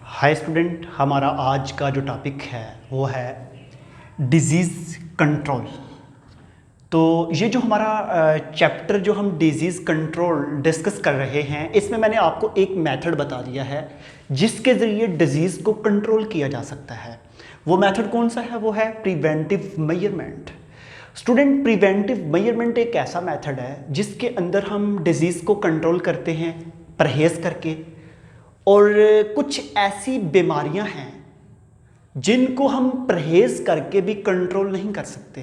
Hi student, हमारा आज का जो टॉपिक है वो है डिज़ीज़ कंट्रोल। तो ये जो हमारा चैप्टर जो हम डिज़ीज़ कंट्रोल डिस्कस कर रहे हैं, इसमें मैंने आपको एक मेथड बता दिया है जिसके ज़रिए डिज़ीज़ को कंट्रोल किया जा सकता है। वो मेथड कौन सा है? वो है preventive measurement. Student, preventive measurement एक ऐसा मेथड है जिसके अंदर हम डिज़ीज़ को कंट्रोल करते हैं परहेज़ करके, और कुछ ऐसी बीमारियां हैं जिनको हम परहेज करके भी कंट्रोल नहीं कर सकते।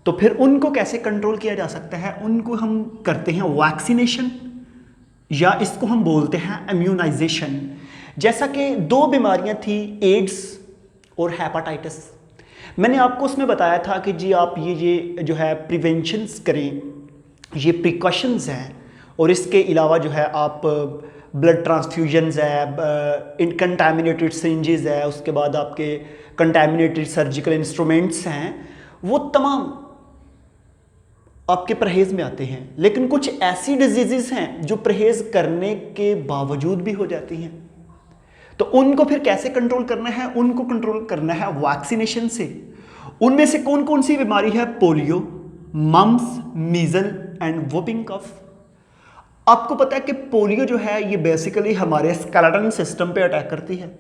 तो फिर उनको कैसे कंट्रोल किया जा सकता है? उनको हम करते हैं वैक्सीनेशन, या इसको हम बोलते हैं इम्यूनाइजेशन। जैसा कि दो बीमारियां थी, एड्स और हेपाटाइटिस। मैंने आपको उसमें बताया था कि जी आप ये जो है प्रिवेंशंस करें, ये प्रिकॉशंस हैं, और इसके अलावा जो है आप ब्लड ट्रांसफ्यूजन्स है, कंटामिनेटेड सिरिंजेस है, उसके बाद आपके कंटामिनेटेड सर्जिकल इंस्ट्रूमेंट्स हैं, वो तमाम आपके परहेज में आते हैं। लेकिन कुछ ऐसी डिजीज़ हैं जो परहेज करने के बावजूद भी हो जाती हैं। तो उनको फिर कैसे कंट्रोल करना है? उनको कंट्रोल करना है वैक्सीनेशन से। उनमें से कौन कौन सी बीमारी है? पोलियो, मम्स, मीजल एंड वुपिंग कफ। आपको पता है कि पोलियो जो है ये बेसिकली हमारे स्केलेटन सिस्टम पे अटैक करती है।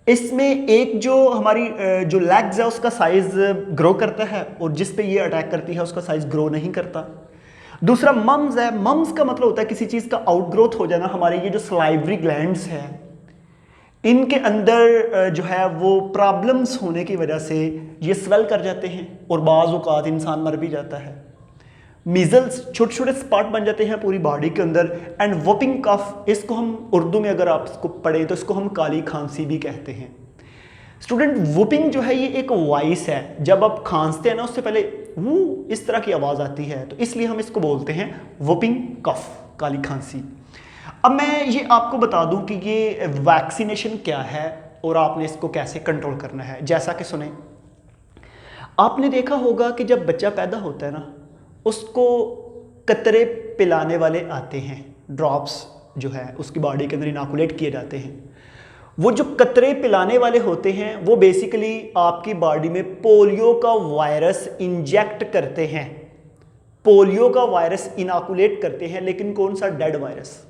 इसमें एक जो हमारी जो लेग्स है उसका साइज ग्रो करता है, और जिस पे ये अटैक करती है उसका साइज ग्रो नहीं करता। दूसरा मम्स है। मम्स का मतलब होता है किसी चीज़ का आउटग्रोथ हो जाना। हमारे ये जो सलाइवरी ग्लैंड्स हैं, इनके अंदर जो है वो प्रॉब्लम्स होने की वजह से ये स्वेल कर जाते हैं, और बाज़ औक़ात इंसान मर भी जाता है। मीजल्स, छोटे छोटे स्पॉट बन जाते हैं पूरी बॉडी के अंदर। एंड वुपिंग कफ, इसको हम उर्दू में अगर आप इसको पढ़ें तो इसको हम काली खांसी भी कहते हैं। स्टूडेंट, वुपिंग जो है ये एक वॉइस है। जब आप खांसते हैं ना, उससे पहले वो इस तरह की आवाज़ आती है, तो इसलिए हम इसको बोलते हैं वुपिंग कफ, काली खांसी। अब मैं ये आपको बता दूं कि ये वैक्सीनेशन क्या है और आपने इसको कैसे कंट्रोल करना है। जैसा कि सुने, आपने देखा होगा कि जब बच्चा पैदा होता है ना, उसको कतरे पिलाने वाले आते हैं, ड्रॉप्स जो है उसकी बॉडी के अंदर इनॉकुलेट किए जाते हैं। वो जो कतरे पिलाने वाले होते हैं वो बेसिकली आपकी बॉडी में पोलियो का वायरस इंजेक्ट करते हैं। पोलियो का वायरस इनॉकुलेट करते हैं, लेकिन कौन सा? Dead virus.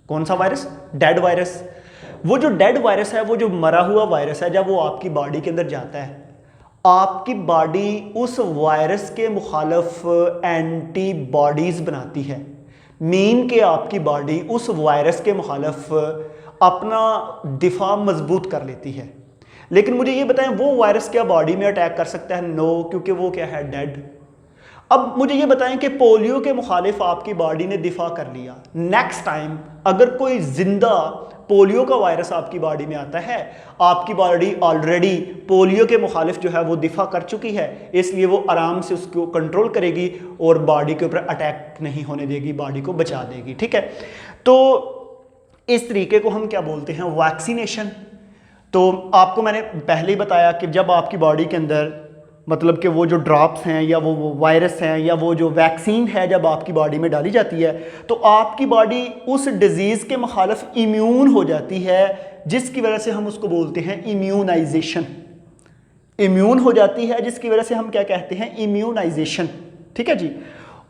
कौन सा वायरस? Dead virus. वो जो डेड वायरस है, वो जो मरा हुआ वायरस है, जब वो आपकी बॉडी के अंदर जाता है, आपकी बॉडी उस वायरस के मुखालिफ एंटीबॉडीज बनाती है। मीन के आपकी बॉडी उस वायरस के मुखालिफ अपना दिफा मजबूत कर लेती है। लेकिन मुझे ये बताएं, वो वायरस क्या बॉडी में अटैक कर सकता है? नो, क्योंकि वो क्या है? डेड। अब मुझे ये बताएं कि पोलियो के मुखालिफ आपकी बॉडी ने दिफा कर लिया। नेक्स्ट टाइम अगर कोई जिंदा पोलियो का वायरस आपकी बॉडी में आता है, आपकी बॉडी ऑलरेडी पोलियो के मुखालिफ जो है वो दिफा कर चुकी है, इसलिए वो आराम से उसको कंट्रोल करेगी और बॉडी के ऊपर अटैक नहीं होने देगी, बॉडी को बचा देगी। ठीक है, तो इस तरीके को हम क्या बोलते हैं? वैक्सीनेशन। तो आपको मैंने पहले ही बताया कि जब आपकी बॉडी के अंदर मतलब कि वो जो ड्रॉप्स हैं या वो वायरस हैं या वो जो वैक्सीन है जब आपकी बॉडी में डाली जाती है, तो आपकी बॉडी उस डिजीज़ के मुखालिफ इम्यून हो जाती है, जिसकी वजह से हम उसको बोलते हैं इम्यूनाइजेशन। इम्यून हो जाती है जिसकी वजह से हम क्या कहते हैं? इम्यूनाइजेशन। ठीक है जी।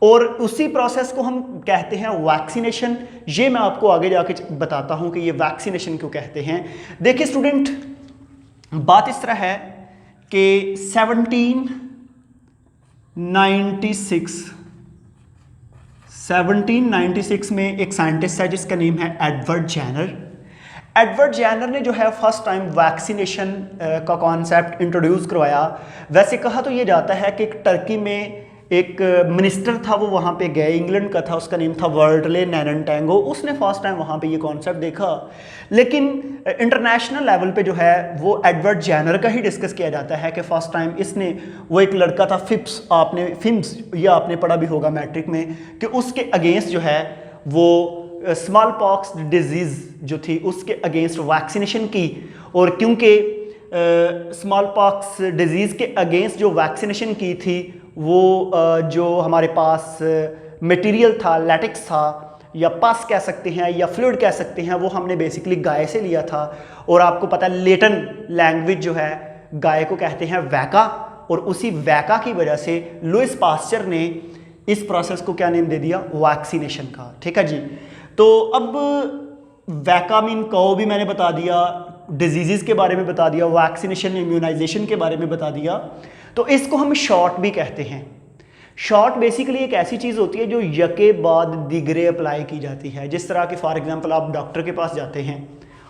और उसी प्रोसेस को हम कहते हैं वैक्सीनेशन। ये मैं आपको आगे जाके बताता हूँ कि ये वैक्सीनेशन क्यों कहते हैं। देखिए स्टूडेंट, बात इस तरह है कि 1796 में एक साइंटिस्ट है जिसका नेम है एडवर्ड जेनर। एडवर्ड जेनर ने जो है फर्स्ट टाइम वैक्सीनेशन का कॉन्सेप्ट इंट्रोड्यूस करवाया। वैसे कहा तो ये जाता है कि एक टर्की में एक मिनिस्टर था, वो वहाँ पे गए, इंग्लैंड का था, उसका नेम था वर्डले नैननटैंगो। उसने फर्स्ट टाइम वहाँ पे ये कॉन्सेप्ट देखा। लेकिन इंटरनेशनल लेवल पे जो है वो एडवर्ड जेनर का ही डिस्कस किया जाता है कि फर्स्ट टाइम इसने, वो एक लड़का था फिप्स, ये आपने पढ़ा भी होगा मैट्रिक में, कि उसके अगेंस्ट जो है वो स्मॉल पॉक्स डिजीज़ जो थी उसके अगेंस्ट वैक्सीनेशन की। और क्योंकि स्मॉल पॉक्स डिजीज़ के अगेंस्ट जो वैक्सीनेशन की थी, वो जो हमारे पास मटेरियल था, लैटेक्स था, या पस कह सकते हैं या फ्लूइड कह सकते हैं, वो हमने बेसिकली गाय से लिया था। और आपको पता है लेटन लैंग्वेज जो है गाय को कहते हैं वैका, और उसी वैका की वजह से लुईस पास्चर ने इस प्रोसेस को क्या नेम दे दिया, वैक्सीनेशन का। ठीक है जी। तो अब वैका मीन कौ भी मैंने बता दिया, डिजीज़ के बारे में बता दिया, वैक्सीनेशन इम्यूनाइजेशन के बारे में बता दिया। तो इसको हम शॉट भी कहते हैं। शॉट बेसिकली एक ऐसी चीज़ होती है जो यके बाद दिगरे अप्लाई की जाती है। जिस तरह के फॉर एग्जांपल आप डॉक्टर के पास जाते हैं,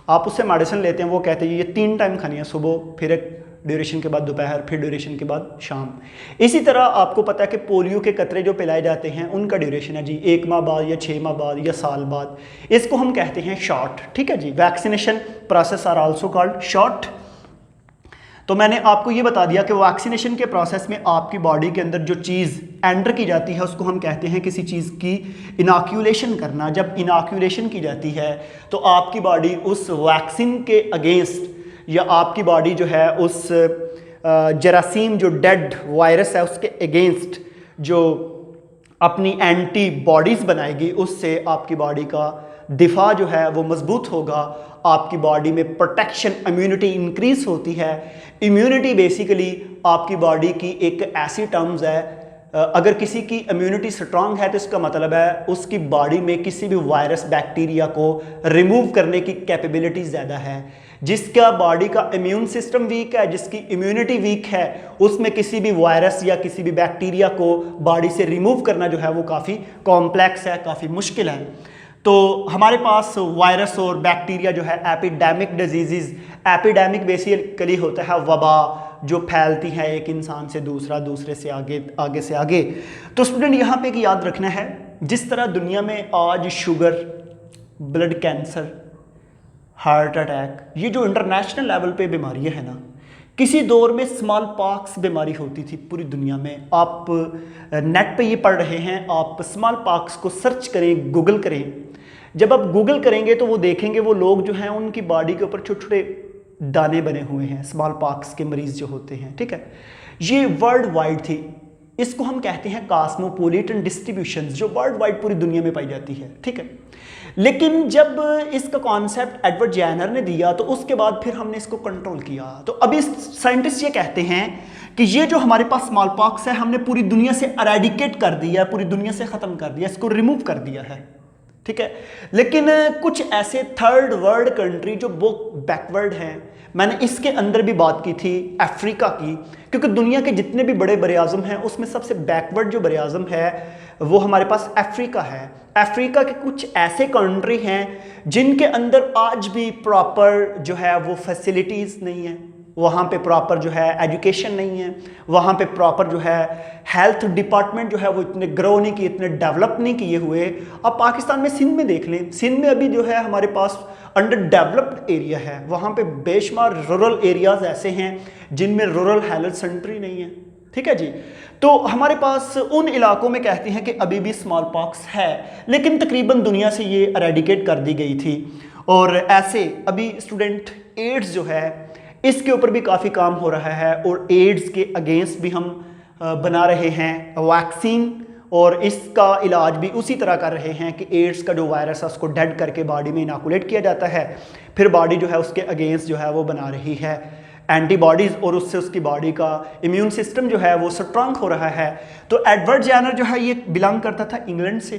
आप उससे मेडिसिन लेते हैं, वो कहते हैं ये 3 टाइम खानी है, सुबह, फिर एक ड्यूरेशन के बाद दोपहर, फिर ड्यूरेशन के बाद शाम। इसी तरह आपको पता है कि पोलियो के कतरे जो पिलाए जाते हैं उनका ड्यूरेशन है जी 1 माह बाद या 6 माह बाद या साल बाद, इसको हम कहते हैं शॉट। ठीक है जी। Vaccination process are also called shot. तो मैंने आपको ये बता दिया कि वैक्सीनेशन के प्रोसेस में आपकी बॉडी के अंदर जो चीज़ एंटर की जाती है उसको हम कहते हैं किसी चीज़ की इनॉक्यूलेशन करना। जब इनॉक्यूलेशन की जाती है तो आपकी बॉडी उस वैक्सीन के अगेंस्ट, या आपकी बॉडी जो है उस जरासीम जो डेड वायरस है उसके अगेंस्ट जो अपनी एंटीबॉडीज़ बनाएगी, उससे आपकी बॉडी का दिफा जो है वो मजबूत होगा। आपकी बॉडी में प्रोटेक्शन, इम्यूनिटी इंक्रीज होती है। इम्यूनिटी बेसिकली आपकी बॉडी की एक ऐसी टर्म्स है, अगर किसी की इम्यूनिटी स्ट्रांग है तो इसका मतलब है उसकी बॉडी में किसी भी वायरस बैक्टीरिया को रिमूव करने की कैपेबिलिटी ज़्यादा है। जिसका बॉडी का इम्यून सिस्टम वीक है, जिसकी इम्यूनिटी वीक है, उसमें किसी भी वायरस या किसी भी बैक्टीरिया को बॉडी से रिमूव करना जो है वो काफ़ी कॉम्प्लेक्स है, काफ़ी मुश्किल है। तो हमारे पास वायरस और बैक्टीरिया जो है एपिडेमिक डिजीज़, एपिडेमिक बेसिकली होता है वबा जो फैलती है एक इंसान से दूसरा, दूसरे से आगे, आगे से आगे। तो स्टूडेंट यहाँ पे एक याद रखना है, जिस तरह दुनिया में आज sugar, blood cancer, heart attack, ये जो इंटरनेशनल लेवल पे बीमारियां हैं ना, किसी दौर में स्मॉल पॉक्स बीमारी होती थी पूरी दुनिया में। आप नेट पे ये पढ़ रहे हैं, आप स्मॉल पॉक्स को सर्च करें, गूगल करें। जब आप गूगल करेंगे तो वो देखेंगे वो लोग जो हैं उनकी बॉडी के ऊपर छोटे छोटे दाने बने हुए हैं, स्मॉल पॉक्स के मरीज जो होते हैं। ठीक है, ये वर्ल्ड वाइड थी। इसको हम कहते हैं कॉस्मोपोलिटन डिस्ट्रीब्यूशन, जो वर्ल्ड वाइड पूरी दुनिया में पाई जाती है। ठीक है, लेकिन जब इसका कॉन्सेप्ट एडवर्ड जेनर ने दिया तो उसके बाद फिर हमने इसको कंट्रोल किया। तो अभी साइंटिस्ट ये कहते हैं कि ये जो हमारे पास स्मॉल पॉक्स है हमने पूरी दुनिया से एरेडिकेट कर दिया, पूरी दुनिया से ख़त्म कर दिया, इसको रिमूव कर दिया है। ठीक है, लेकिन कुछ ऐसे थर्ड वर्ल्ड कंट्री जो बहुत बैकवर्ड हैं, मैंने इसके अंदर भी बात की थी अफ्रीका की, क्योंकि दुनिया के जितने भी बड़े बरे-आज़म हैं उसमें सबसे बैकवर्ड जो बरे-आज़म है वो हमारे पास अफ्रीका है। अफ्रीका के कुछ ऐसे कंट्री हैं जिनके अंदर आज भी प्रॉपर जो है वो फैसिलिटीज़ नहीं है, वहाँ पे प्रॉपर जो है एजुकेशन नहीं है, वहाँ पे प्रॉपर जो है हेल्थ डिपार्टमेंट जो है वो इतने ग्रो नहीं किए, इतने डेवलप नहीं किए हुए। अब पाकिस्तान में सिंध में देख लें, सिंध में अभी जो है हमारे पास अंडर डेवलप्ड एरिया है, वहाँ पे बेशुमार रूरल एरियाज ऐसे हैं जिनमें रूरल हेल्थ सेंटर ही नहीं है। ठीक है जी, तो हमारे पास उन इलाकों में कहते हैं कि अभी भी स्मॉल पॉक्स है, लेकिन तकरीबन दुनिया से ये एरेडिकेट कर दी गई थी। और ऐसे अभी स्टूडेंट एड्स जो है इसके ऊपर भी काफ़ी काम हो रहा है, और एड्स के अगेंस्ट भी हम बना रहे हैं वैक्सीन, और इसका इलाज भी उसी तरह कर रहे हैं कि एड्स का जो वायरस है उसको डेड करके बॉडी में इनोकुलेट किया जाता है, फिर बॉडी जो है उसके अगेंस्ट जो है वो बना रही है एंटीबॉडीज़, और उससे उसकी बॉडी का इम्यून सिस्टम जो है वो स्ट्रांग हो रहा है। तो एडवर्ड जेनर जो है ये बिलोंग करता था इंग्लैंड से।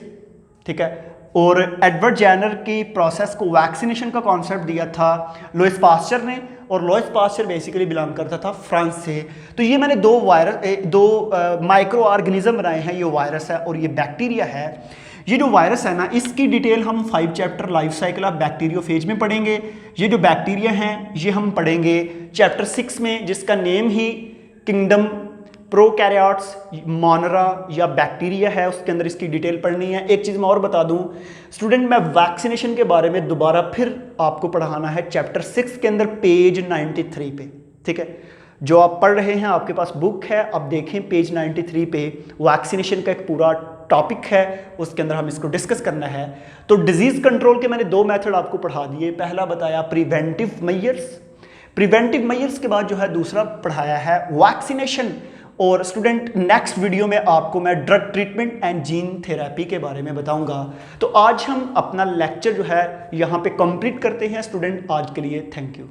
ठीक है, और एडवर्ड जेनर की प्रोसेस को वैक्सीनेशन का कॉन्सेप्ट दिया था लुईस पास्चर ने, और लुईस पास्चर बेसिकली बिलोंग करता था फ्रांस से। तो ये मैंने दो माइक्रो ऑर्गेनिज्म बनाए हैं, ये वायरस है और ये बैक्टीरिया है। ये जो वायरस है ना, इसकी डिटेल हम 5 chapter life cycle of bacteriophage में पढ़ेंगे। ये जो बैक्टीरिया हैं ये हम पढ़ेंगे चैप्टर 6 में, जिसका नेम ही किंगडम प्रोकैरियोट्स मोनरा या बैक्टीरिया है, उसके अंदर इसकी डिटेल पढ़नी है। एक चीज़ मैं और बता दूं स्टूडेंट, मैं वैक्सीनेशन के बारे में दोबारा फिर आपको पढ़ाना है चैप्टर 6 के अंदर पेज 93 पे। ठीक है, जो आप पढ़ रहे हैं आपके पास बुक है, आप देखें पेज 93 पे वैक्सीनेशन का एक पूरा टॉपिक है, उसके अंदर हम इसको डिस्कस करना है। तो डिजीज़ कंट्रोल के मैंने 2 मेथड आपको पढ़ा दिए। पहला बताया प्रिवेंटिव मेजर्स, प्रिवेंटिव मेजर्स के बाद जो है दूसरा पढ़ाया है वैक्सीनेशन, और स्टूडेंट नेक्स्ट वीडियो में आपको मैं drug treatment and gene therapy के बारे में बताऊंगा। तो आज हम अपना लेक्चर जो है यहाँ पे कंप्लीट करते हैं स्टूडेंट। आज के लिए थैंक यू।